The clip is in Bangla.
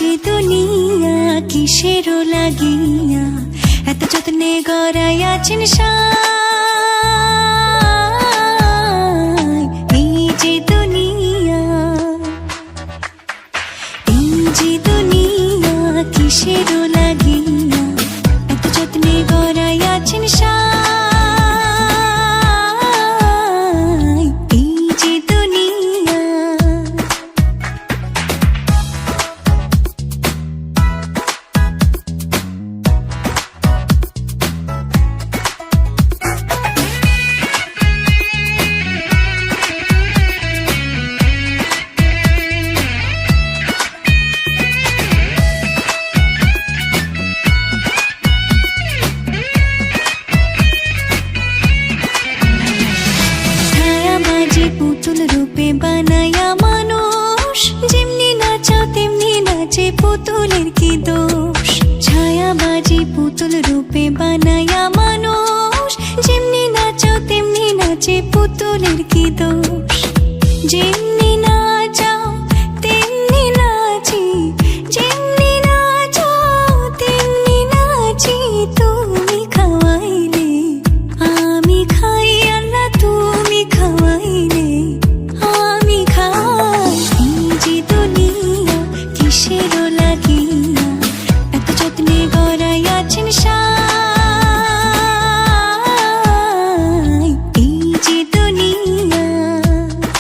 যে দুনিয়া কিসেরও লাগিয়া এত যত্নে গড়াইয়াছেন সাই। এই যে দুনিয়া, এই যে দুনিয়া কিসেরও লাগিয়া এত যত্নে গড়াইয়াছেন সাই। এই যে দুনিয়া, পুতুল রূপে বানায়া মানুষ, যেমনি নাচাও তেমনি নাচে, পুতুলের কি দোষ। ছায়াবাজি পুতুল রূপে বানায়া মানুষ, যেমনি নাচাও তেমনি নাচে, পুতুলের কি দোষ।